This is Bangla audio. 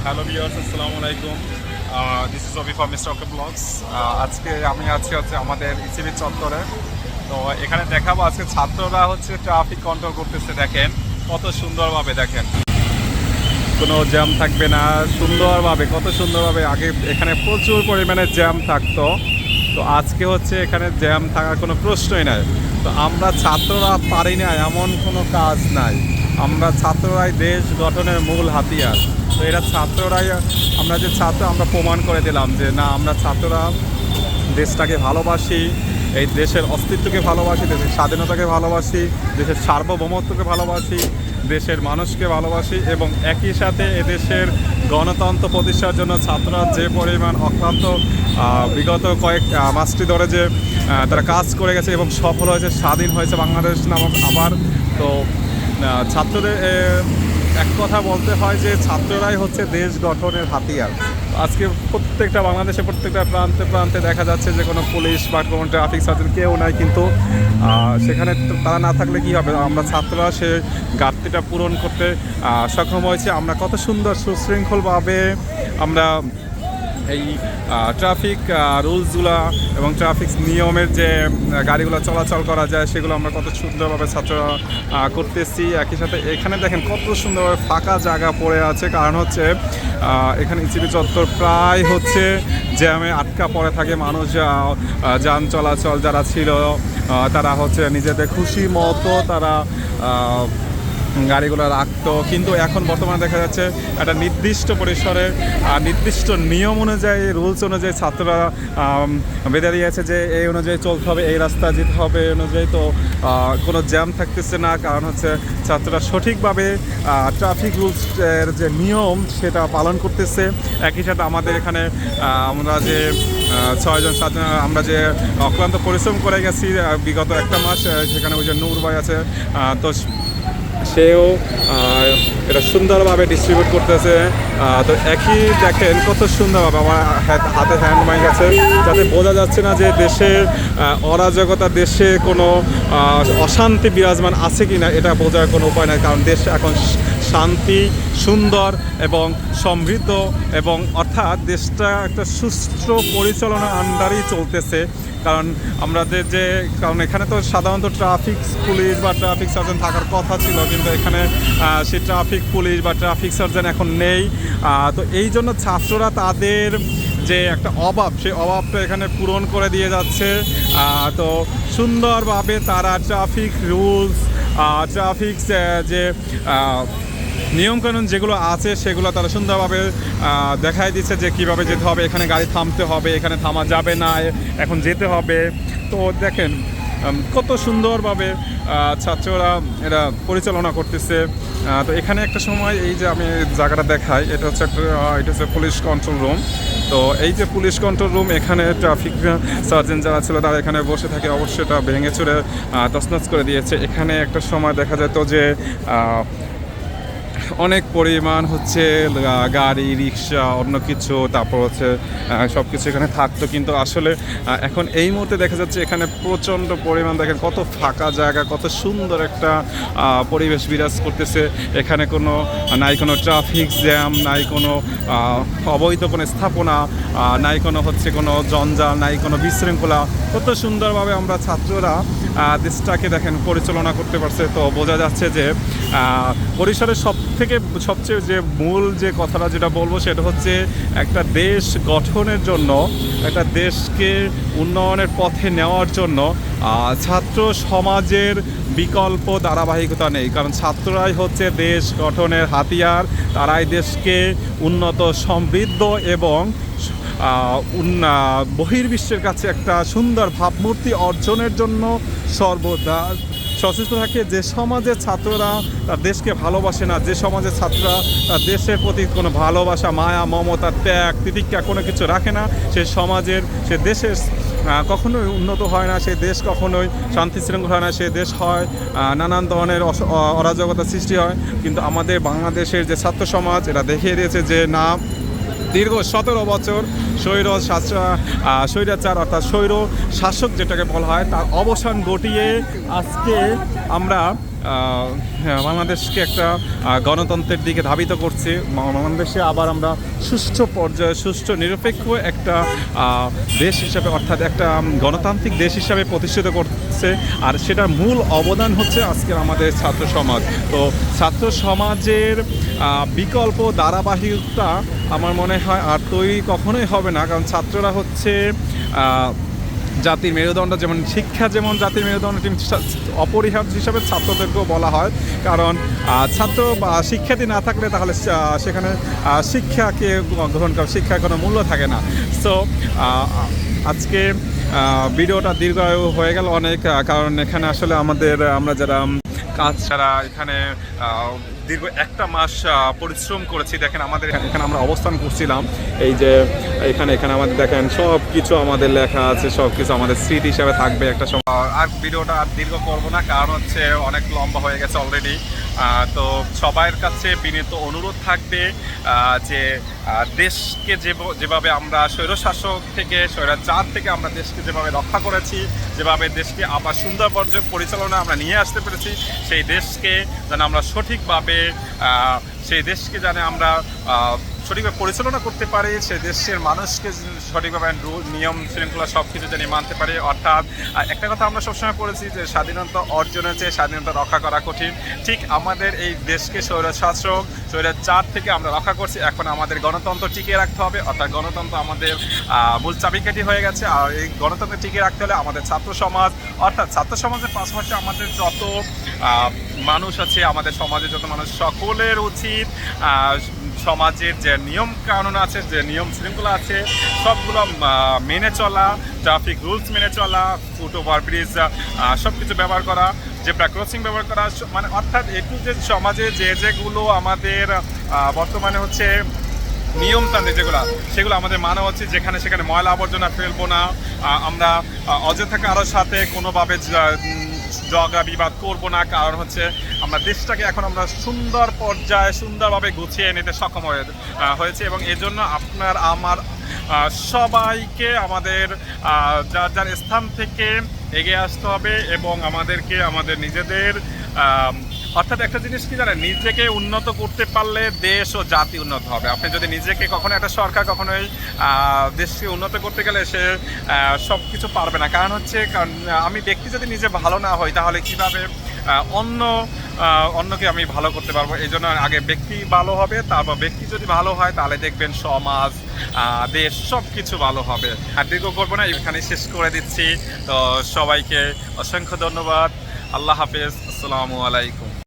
হ্যালো ভিউয়ার্স, আসসালামু আলাইকুম। This is Robi from mister okay blogs. আজকে আমি আছি আমাদের ইসিবি চত্বরে। তো এখানে দেখাবো আজকে ছাত্ররা ট্রাফিক কন্ট্রোল করতেছে। দেখেন কত সুন্দরভাবে, দেখেন কোনো জ্যাম থাকবে না, সুন্দরভাবে কত সুন্দরভাবে। আগে এখানে প্রচুর পরিমাণে জ্যাম থাকতো, তো আজকে এখানে জ্যাম থাকার কোনো প্রশ্নই নাই। তো আমরা ছাত্ররা পারি না এমন কোনো কাজ নাই। আমরা ছাত্ররাই দেশ গঠনের মূল হাতিয়ার। তো এরা ছাত্ররাই, আমরা যে ছাত্র, আমরা প্রমাণ করে দিলাম যে না, আমরা ছাত্ররা দেশটাকে ভালোবাসি, এই দেশের অস্তিত্বকে ভালোবাসি, দেশের স্বাধীনতাকে ভালোবাসি, দেশের সার্বভৌমত্বকে ভালোবাসি, দেশের মানুষকে ভালোবাসি এবং একই সাথে এদেশের গণতন্ত্র প্রতিষ্ঠার জন্য ছাত্ররা যে পরিমাণ অক্লান্ত বিগত কয়েক মাসটি ধরে যে তারা কাজ করে গেছে এবং সফল হয়েছে, স্বাধীন হয়েছে বাংলাদেশ নামক আবার। তো ছাত্রদের এক কথা বলতে হয় যে ছাত্ররাই দেশ গঠনের হাতিয়ার। আজকে প্রত্যেকটা বাংলাদেশে প্রত্যেকটা প্রান্তে প্রান্তে দেখা যাচ্ছে যে কোনো পুলিশ বা কোনো ট্রাফিক সার্জন কেউ নাই, কিন্তু সেখানে তারা না থাকলে কী হবে? আমরা ছাত্ররা সে ঘাটতিটা পূরণ করতে সক্ষম হয়েছে। আমরা কত সুন্দর সুশৃঙ্খলভাবে আমরা এই ট্রাফিক রুলসগুলো এবং ট্রাফিক নিয়মের যে গাড়িগুলো চলাচল করা যায় সেগুলো আমরা কত সুন্দরভাবে ছাত্ররা করতেছি। একই সাথে এখানে দেখেন কত সুন্দরভাবে ফাঁকা জায়গা পড়ে আছে, কারণ এখানে ইসিবি চত্বর প্রায় জ্যামে আটকা পড়ে থাকে মানুষ। যান চলাচল যারা ছিল তারা নিজেদের খুশি মতো তারা গাড়িগুলো রাখতো, কিন্তু এখন বর্তমানে দেখা যাচ্ছে একটা নির্দিষ্ট পরিসরে নির্দিষ্ট নিয়ম অনুযায়ী, রুলস অনুযায়ী ছাত্ররা বেঁধে দিয়েছে যে এই অনুযায়ী চলতে হবে, এই রাস্তা যেতে হবে এই অনুযায়ী। তো কোনো জ্যাম থাকতেছে না, কারণ ছাত্ররা সঠিকভাবে ট্রাফিক রুলসের যে নিয়ম সেটা পালন করতেছে। একই সাথে আমাদের এখানে আমরা যে 6জন 7জন আমরা যে অক্লান্ত পরিশ্রম করে গেছি বিগত একটা মাস, সেখানে ওই যে নূর ভাই আছে, তো সেও এটা সুন্দরভাবে ডিস্ট্রিবিউট করতেছে। তো একই দেখেন কত সুন্দরভাবে আমার হাতে হ্যান্ড মাইক আছে, যাতে বোঝা যাচ্ছে না যে দেশের অরাজকতা, দেশে কোনো অশান্তি বিরাজমান আছে কি না এটা বোঝার কোনো উপায় নাই, কারণ দেশ এখন শান্তি, সুন্দর এবং সমৃদ্ধ, এবং অর্থাৎ দেশটা একটা সুষ্ঠু পরিচালনার আন্ডারেই চলতেছে। কারণ কারণ এখানে তো সাধারণত ট্রাফিক পুলিশ বা ট্রাফিক সার্জন থাকার কথা ছিল, কিন্তু এখানে সে ট্রাফিক পুলিশ বা ট্রাফিক সার্জন এখন নেই। তো এই জন্য ছাত্ররা তাদের যে একটা অভাব, সেই অভাবটা এখানে পূরণ করে দিয়ে যাচ্ছে। তো সুন্দরভাবে তারা ট্রাফিক রুলস, ট্রাফিক যে নিয়মকানুন যেগুলো আছে সেগুলো তারা সুন্দরভাবে দেখাই দিচ্ছে যে কীভাবে যেতে হবে, এখানে গাড়ি থামতে হবে, এখানে থামা যাবে না, এখন যেতে হবে। তো দেখেন কত সুন্দরভাবে ছাত্ররা এরা পরিচালনা করতেছে। তো এখানে একটা সময় এই যে আমি জায়গাটা দেখাই, এটা হচ্ছে পুলিশ কন্ট্রোল রুম। তো এই যে পুলিশ কন্ট্রোল রুম, এখানে ট্রাফিক সার্জন যারা ছিল তারা এখানে বসে থাকে, অবশ্যই এটা ভেঙে চুরে তছনছ করে দিয়েছে। এখানে একটা সময় দেখা যেত যে অনেক পরিমাণ গাড়ি, রিক্সা, অন্য কিছু, তারপর সব কিছু এখানে থাকতো, কিন্তু আসলে এখন এই মুহূর্তে দেখা যাচ্ছে এখানে প্রচণ্ড পরিমাণ, দেখেন কত ফাঁকা জায়গা, কত সুন্দর একটা পরিবেশ বিরাজ করতেছে। এখানে নাই কোনো ট্রাফিক জ্যাম, নাই কোনো অবৈধ কোনো স্থাপনা, নাই কোনো জঞ্জাল, নাই কোনো বিশৃঙ্খলা। কত সুন্দরভাবে আমরা ছাত্ররা দেশটাকে দেখেন পরিচালনা করতে পারছে। তো বোঝা যাচ্ছে যে পরিসরের সবচেয়ে যে মূল যে কথাটা যেটা বলবো সেটা একটা দেশ গঠনের জন্য, একটা দেশকে উন্নয়নের পথে নেওয়ার জন্য ছাত্র সমাজের বিকল্প ধারাবাহিকতা নেই, কারণ ছাত্ররাই দেশ গঠনের হাতিয়ার। তারাই দেশকে উন্নত, সমৃদ্ধ এবং বহির্বিশ্বের কাছে একটা সুন্দর ভাবমূর্তি অর্জনের জন্য সর্বদা সচেষ্ট থাকে। যে সমাজের ছাত্ররা তার দেশকে ভালোবাসে না, যে সমাজের ছাত্ররা তার দেশের প্রতি কোনো ভালোবাসা, মায়া, মমতা, ত্যাগ, তিতিক্ষা কোনো কিছু রাখে না, সে দেশের কখনোই উন্নত হয় না, সেই দেশ কখনোই শান্তি শৃঙ্খলা হয় না, সেই দেশ হয় নানান ধরনের অরাজকতা সৃষ্টি হয়। কিন্তু আমাদের বাংলাদেশের যে ছাত্র সমাজ এরা দেখিয়ে দিয়েছে যে না, দীর্ঘ 17 বছর স্বৈরাচার অর্থাৎ স্বৈর শাসক যেটাকে বলা হয় তার অবসান ঘটিয়ে আজকে আমরা বাংলাদেশকে একটা গণতন্ত্রের দিকে ধাবিত করছি। বাংলাদেশে আবার আমরা সুষ্ঠু পর্যায়ে সুষ্ঠু নিরপেক্ষ একটা দেশ হিসাবে, অর্থাৎ একটা গণতান্ত্রিক দেশ হিসাবে প্রতিষ্ঠিত করছে। আর সেটার মূল অবদান হচ্ছে আজকের আমাদের ছাত্র সমাজ। তো ছাত্র সমাজের বিকল্প ধারাবাহিকতা আমার মনে হয় আর তৈরি কখনোই হবে না, কারণ ছাত্ররা হচ্ছে জাতির মেরুদণ্ড। যেমন শিক্ষা যেমন জাতির মেরুদণ্ড, অপরিহার্য হিসাবে ছাত্রদেরকেও বলা হয়। কারণ ছাত্র বা শিক্ষার্থী না থাকলে তাহলে সেখানে শিক্ষাকে গ্রহণ করা, শিক্ষার কোনো মূল্য থাকে না। সো আজকে ভিডিওটা দীর্ঘায়ু হয়ে গেল অনেক, কারণ এখানে আসলে আমরা যারা কাজ ছাড়া এখানে দীর্ঘ একটা মাস পরিশ্রম করেছি। দেখেন আমাদের এখানে আমরা অবস্থান করছিলাম, এই যে এখানে আমাদের দেখেন সব কিছু আমাদের লেখা আছে, সব কিছু আমাদের স্মৃতি হিসাবে থাকবে একটা সময়। আর ভিডিওটা আর দীর্ঘ করবো না, কারণ হচ্ছে অনেক লম্বা হয়ে গেছে অলরেডি। তো সবার কাছে বিনীত অনুরোধ থাকবে যে দেশকে যেভাবে আমরা স্বৈরশাসক থেকে, স্বৈরাচার থেকে আমরা দেশকে যেভাবে রক্ষা করেছি, যেভাবে দেশকে আবার সুন্দর পরিচালনা আমরা নিয়ে আসতে পেরেছি, সেই দেশকে যেন আমরা সঠিকভাবে সঠিকভাবে পরিচালনা করতে পারি, সেই দেশের মানুষকে সঠিকভাবে নিয়ম শৃঙ্খলা সব কিছু জানি মানতে পারি। অর্থাৎ একটা কথা আমরা সবসময় পড়েছি যে স্বাধীনতা অর্জনের চেয়ে স্বাধীনতা রক্ষা করা কঠিন। ঠিক আমাদের এই দেশকে স্বৈরশাসক, স্বৈরাচার থেকে আমরা রক্ষা করছি, এখন আমাদের গণতন্ত্র টিকিয়ে রাখতে হবে। অর্থাৎ গণতন্ত্র আমাদের মূল চাবিকাঠি হয়ে গেছে। আর এই গণতন্ত্র টিকিয়ে রাখতে হলে আমাদের ছাত্র সমাজ, অর্থাৎ ছাত্র সমাজের পাশাপাশি আমাদের যত মানুষ আছে, আমাদের সমাজে যত মানুষ, সকলের উচিত সমাজের যে নিয়ম কানুন আছে, যে নিয়ম শৃঙ্খলা আছে, সবগুলো মেনে চলা, ট্রাফিক রুলস মেনে চলা, ফুট ওভার ব্রিজ সব কিছু ব্যবহার করা, জেব্রা ক্রসিং ব্যবহার করা, মানে অর্থাৎ একটু যে সমাজে যেগুলো আমাদের বর্তমানে হচ্ছে নিয়মতান্ত্রিক সেগুলো আমাদের মানা হচ্ছে। যেখানে সেখানে ময়লা আবর্জনা ফেলবো না, আমরা অযথা কারোর সাথে কোনোভাবে ঝগড়া বিবাদ করবো না। কারণ হচ্ছে আমরা দেশটাকে এখন আমরা সুন্দর পর্যায়ে সুন্দরভাবে গুছিয়ে নিতে সক্ষম হয়েছে। এবং এজন্য আপনার আমার সবাইকে আমাদের যার যার স্থান থেকে এগিয়ে আসতে হবে এবং আমাদেরকে আমাদের নিজেদের অর্থাৎ একটা জিনিস কি জানেন, নিজেকে উন্নত করতে পারলে দেশ ও জাতি উন্নত হবে। আপনি যদি নিজেকে কখনো, একটা সরকার কখনোই দেশকে উন্নত করতে গেলে সে সব কিছু পারবে না। কারণ আমি ব্যক্তি যদি নিজে ভালো না হই তাহলে কীভাবে অন্যকে আমি ভালো করতে পারবো? এই জন্য আগে ব্যক্তি ভালো হবে, তারপর ব্যক্তি যদি ভালো হয় তাহলে দেখবেন সমাজ, দেশ সব কিছু ভালো হবে। আর দীর্ঘ করবো না, এখানে শেষ করে দিচ্ছি। তো সবাইকে অসংখ্য ধন্যবাদ। আল্লাহ হাফেজ, আসসালামু আলাইকুম।